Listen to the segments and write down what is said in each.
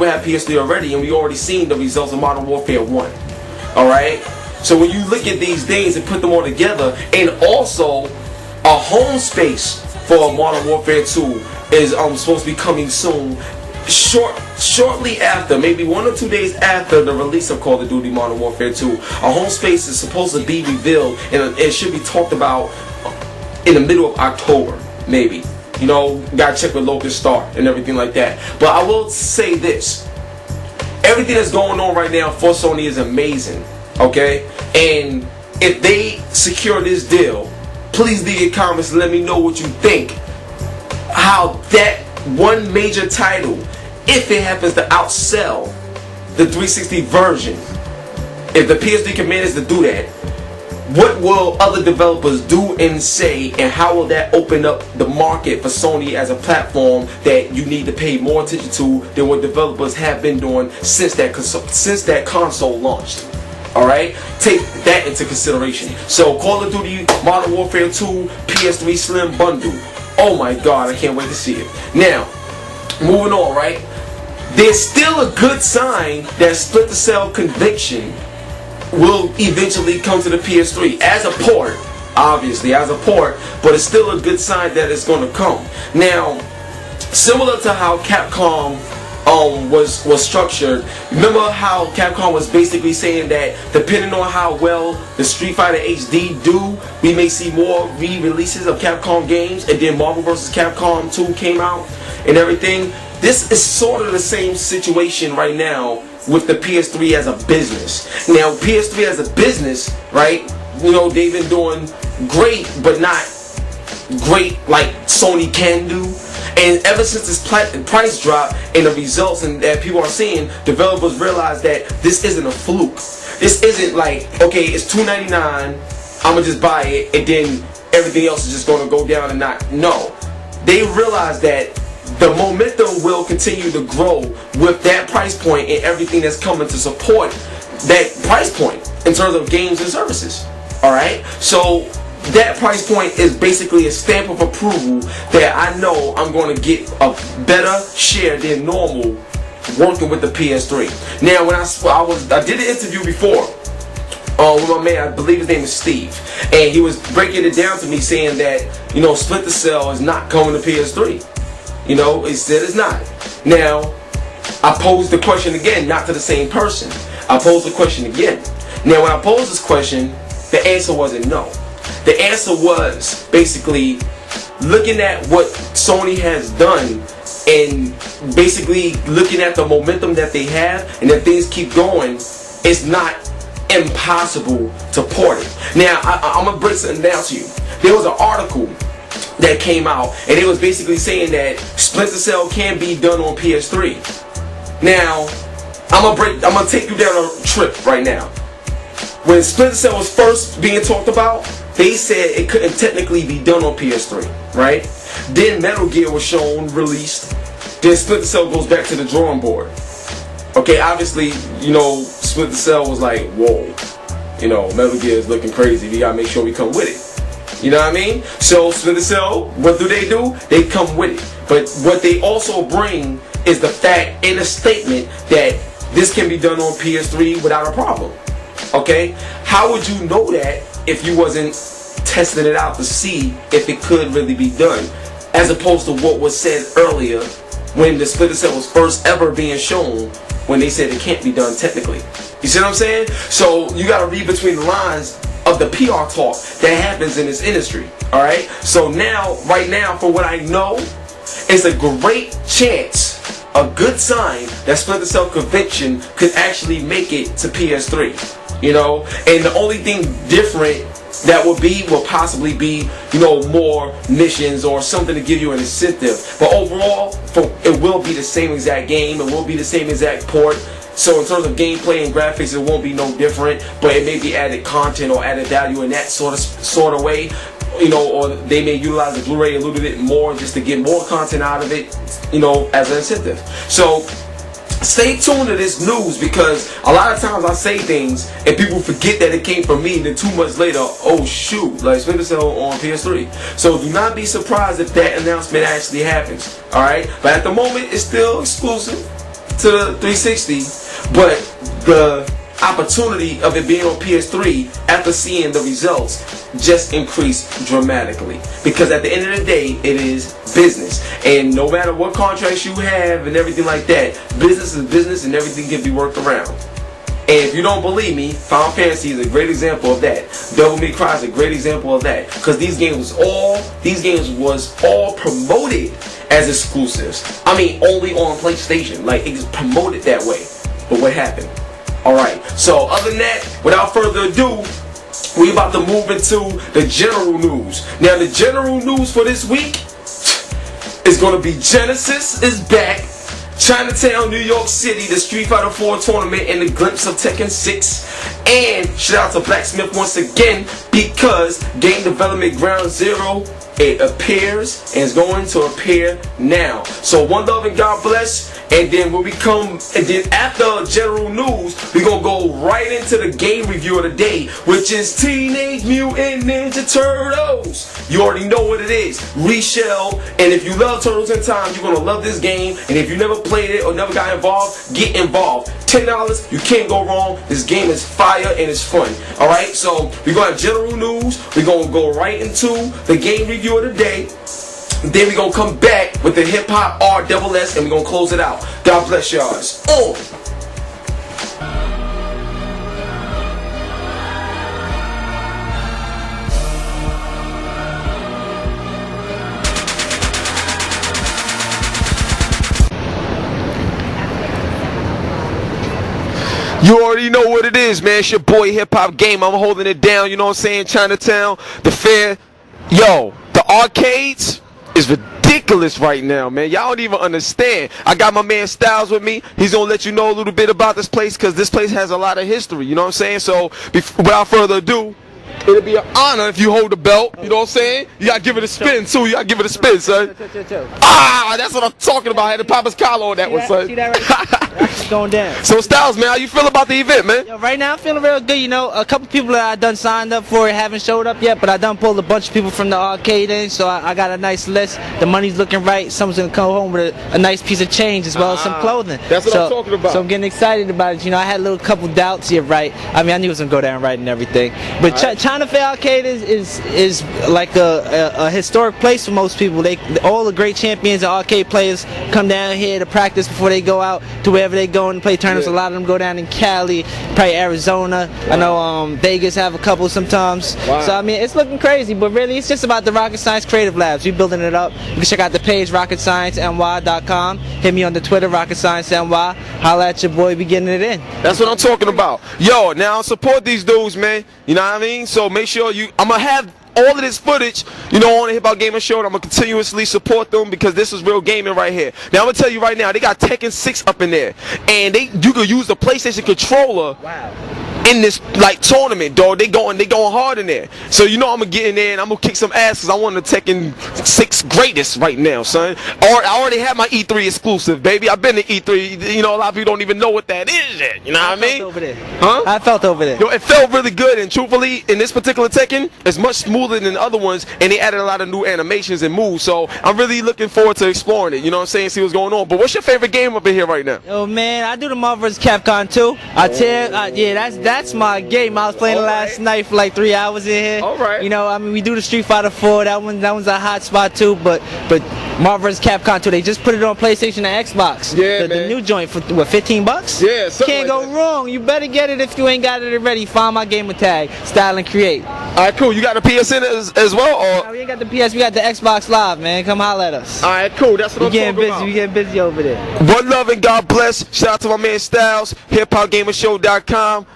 We have PS3 already, and we already seen the results of Modern Warfare 1. Alright? So when you look at these things and put them all together, and also a home space for Modern Warfare 2 is supposed to be coming soon. Shortly after, maybe 1 or 2 days after the release of Call of Duty Modern Warfare 2, a home space is supposed to be revealed, and it should be talked about in the middle of October, maybe. You know, gotta check with Locust Star and everything like that. But I will say this: everything that's going on right now for Sony is amazing. Okay, and if they secure this deal, please leave your comments and let me know what you think. How that one major title, if it happens to outsell the 360 version, if the PS3 can manage to do that, what will other developers do and say, and how will that open up the market for Sony as a platform that you need to pay more attention to than what developers have been doing since that console launched? Alright? Take that into consideration. So, Call of Duty Modern Warfare 2 PS3 Slim Bundle. Oh my god, I can't wait to see it. Now, moving on, right? There's still a good sign that Splinter Cell Conviction will eventually come to the PS3 as a port, obviously as a port, but it's still a good sign that it's going to come. Now, similar to how Capcom was structured, remember how Capcom was basically saying that depending on how well the Street Fighter HD do, we may see more re-releases of Capcom games, and then Marvel vs. Capcom 2 came out and everything. This is sort of the same situation right now with the PS3 as a business. Now, PS3 as a business, right, you know, they've been doing great, but not great like Sony can do. And ever since this price drop and the results and that people are seeing, developers realize that this isn't a fluke. This isn't like, okay, it's $2.99, I'm gonna just buy it and then everything else is just gonna go down and not. No. They realize that the momentum will continue to grow with that price point and everything that's coming to support that price point in terms of games and services. Alright? So that price point is basically a stamp of approval that I know I'm going to get a better share than normal working with the PS3. Now, when I did an interview before with my man, I believe his name is Steve, and he was breaking it down to me saying that, you know, Splinter Cell is not coming to PS3. You know, he said it's not. Now, I posed the question again, not to the same person. I posed the question again. Now, when I posed this question, the answer wasn't no. The answer was basically looking at what Sony has done and basically looking at the momentum that they have, and if things keep going, it's not impossible to port it. Now, I'm going to break something down to you. There was an article that came out, and it was basically saying that Splinter Cell can be done on PS3. Now, I'm gonna take you down a trip right now. When Splinter Cell was first being talked about, they said it couldn't technically be done on PS3, right? Then Metal Gear was shown, released. Then Splinter Cell goes back to the drawing board. Okay, obviously, you know, Splinter Cell was like, whoa, you know, Metal Gear is looking crazy. We gotta make sure we come with it. You know what I mean? So Splinter Cell, what do? They come with it. But what they also bring is the fact in a statement that this can be done on PS3 without a problem. Okay? How would you know that if you wasn't testing it out to see if it could really be done? As opposed to what was said earlier when the Splinter Cell was first ever being shown, when they said it can't be done technically. You see what I'm saying? So you gotta read between the lines of the PR talk that happens in this industry. Alright? So now, right now, for what I know, it's a great chance, a good sign that Splinter Cell Conviction could actually make it to PS3. You know? And the only thing different that will possibly be, you know, more missions or something to give you an incentive. But overall, it will be the same exact game. It will be the same exact port. So in terms of gameplay and graphics, it won't be no different, but it may be added content or added value in that sort of way, you know, or they may utilize the Blu-ray a little bit more just to get more content out of it, you know, as an incentive. So stay tuned to this news, because a lot of times I say things and people forget that it came from me, and then 2 months later, oh shoot, like Splinter Cell on PS3. So do not be surprised if that announcement actually happens. Alright? But at the moment, it's still exclusive to the 360, but the opportunity of it being on PS3 after seeing the results just increased dramatically, because at the end of the day it is business, and no matter what contracts you have and everything like that, business is business and everything can be worked around. And if you don't believe me, Final Fantasy is a great example of that. Devil May Cry is a great example of that, because these games was all promoted as exclusives. I mean, only on PlayStation. Like, it was promoted that way. But what happened? Alright, so other than that, without further ado, we about to move into the general news. Now, the general news for this week is going to be Genesis is back, Chinatown, New York City, the Street Fighter 4 tournament, and the glimpse of Tekken 6. And shout out to Blacksmith once again, because Game Development Ground Zero, it appears and is going to appear now. So one love and God bless. And then when we come, and then after general news, we're going to go right into the game review of the day, which is Teenage Mutant Ninja Turtles. You already know what it is. Reshell. And if you love Turtles in Time, you're going to love this game. And if you never played it or never got involved, get involved. $10, you can't go wrong. This game is fire and it's fun. Alright, so we're going to have general news. We're going to go right into the game review of the day. Then we're going to come back with the hip hop RSS and we're going to close it out. God bless y'all. You already know what it is, man. It's your boy Hip Hop Game. I'm holding it down, you know what I'm saying? Chinatown, the fair. Yo, the arcades is ridiculous right now, man. Y'all don't even understand. I got my man Styles with me. He's gonna let you know a little bit about this place, because this place has a lot of history, you know what I'm saying? So without further ado, it'll be an honor if you hold the belt, you know what I'm saying? You gotta give it a spin too. You gotta give it a spin, son. Ah, that's what I'm talking about. I had to pop his collar on that one, son. See that right? That's going down. So Styles, man, how you feel about the event, man? Yo, right now I'm feeling real good. You know, a couple people that I done signed up for it haven't showed up yet, but I done pulled a bunch of people from the arcade in, so I got a nice list. The money's looking right. Someone's gonna come home with a nice piece of change as well as some clothing. That's what I'm talking about. So I'm getting excited about it. You know, I had a little couple doubts. You're right. I mean, I knew it was gonna go down right and everything. But China Fair Arcade is like a historic place for most people. All the great champions and arcade players come down here to practice before they go out to wherever they go and play tournaments. A lot of them go down in Cali, probably Arizona. Wow. I know Vegas have a couple sometimes. Wow. So I mean, it's looking crazy, but really it's just about the Rocket Science Creative Labs. We're building it up. You can check out the page rocketscienceny.com. Hit me on the Twitter, rocketscienceny. Holla at your boy, be getting it in. That's what I'm talking about. Yo, now support these dudes, man. You know what I mean? So make sure I'm gonna have all of this footage, you know, on the Hip Hop Gamer Show, and I'm gonna continuously support them, because this is real gaming right here. Now I'm gonna tell you right now, they got Tekken 6 up in there, and you can use the PlayStation controller. Wow. In this like tournament, dog, they going hard in there. So you know I'm gonna get in there and I'm gonna kick some ass, because I want the Tekken 6 greatest right now, son. Or I already have my E3 exclusive, baby. I've been to E3. You know, a lot of people don't even know what that is yet. You know what I mean? Over there. Huh? I felt over there. Yo, it felt really good, and truthfully, in this particular Tekken, it's much smoother than the other ones, and they added a lot of new animations and moves. So I'm really looking forward to exploring it. You know what I'm saying? See what's going on. But what's your favorite game up in here right now? Oh man, I do the Marvel vs. Capcom 2. Yeah, that's my game. I was playing last night for like 3 hours in here. Alright. You know, I mean, we do the Street Fighter 4. That one's a hot spot too. But Marvel vs. Capcom 2, they just put it on PlayStation and Xbox. Yeah, the new joint for what, $15? Yeah, something can't like go wrong. You better get it if you ain't got it already. Find my gamer tag, Style and Create. Alright, cool. You got a PSN as well, or? No, we ain't got the PS. We got the Xbox Live, man. Come holler at us. Alright, cool. That's what I'm talking about. We getting busy over there. One love and God bless. Shout out to my man Styles, HipHopGamerShow.com.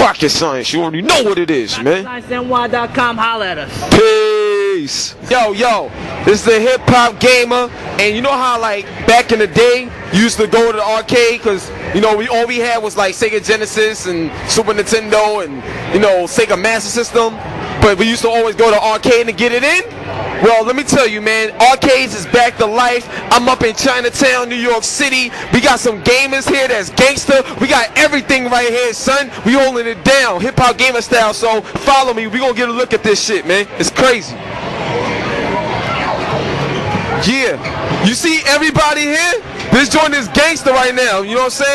Rocket Science, you already know what it is, man. RocketScienceNY.com, holla at us. Peace. Yo, this is the Hip Hop Gamer, and you know how like back in the day you used to go to the arcade, because you know all we had was like Sega Genesis and Super Nintendo and you know Sega Master System, but we used to always go to the arcade to get it in. Well, let me tell you, man, arcades is back to life. I'm up in Chinatown, New York City. We got some gamers here that's gangster. We got everything right here, son. We holding it down, hip hop gamer style. So follow me. We gonna get a look at this shit, man. It's crazy. Yeah, you see everybody here? This joint is gangster right now. You know what I'm saying?